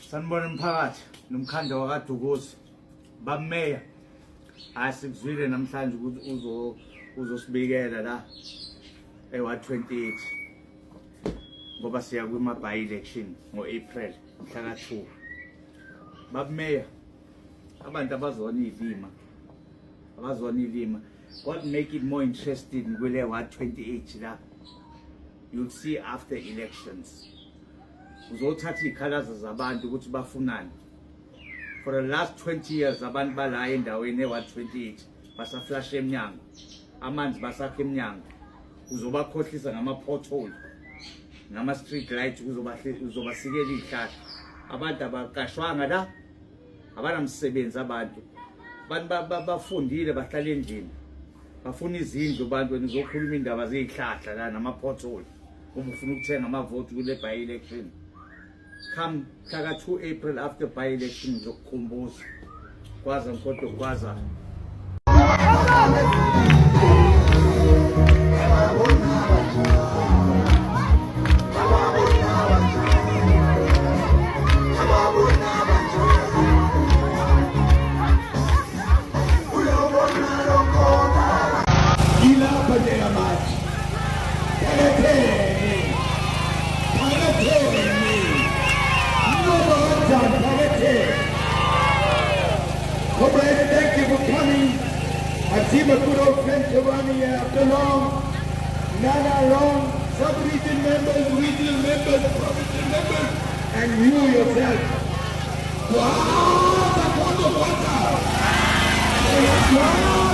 Sanibona mphakathi nomkhandla wakaDukuza bameya asikuzwile namhlanje ukuthi uzosibikela la ewa 28 ngoba siya kwima by election ngoApril mhla ka2 bameya abantu abazona ilima what make it more interesting kule wa 28 la you'll see after elections uzothatha ikhalazo zabantu ukuthi bafunani. For the last 20 years abantu bala endaweni ewa 28 basaflash eminyango, amanzi basakha eminyango, uzobakhohlisa ngama pothole ngama street light, uzobasikela ihlahla. Abantu abaqashwanga la, abanamsebenzi, abantu bafundile bahlala endlini, bafuna izindlu, abantu wena uzokhuluma indaba zezihlahla la nama pothole uma ufuna ukuthenga ama vote kule by election. Come mhla ka2 April after by election uzokukhumbuza kwaza nkodwa kwaza Thank you for coming. I see my good old friend Giovanni after long, Nana Long, sub-region members, regional members, provincial members, and you yourself. Wow, the water, water! Wow.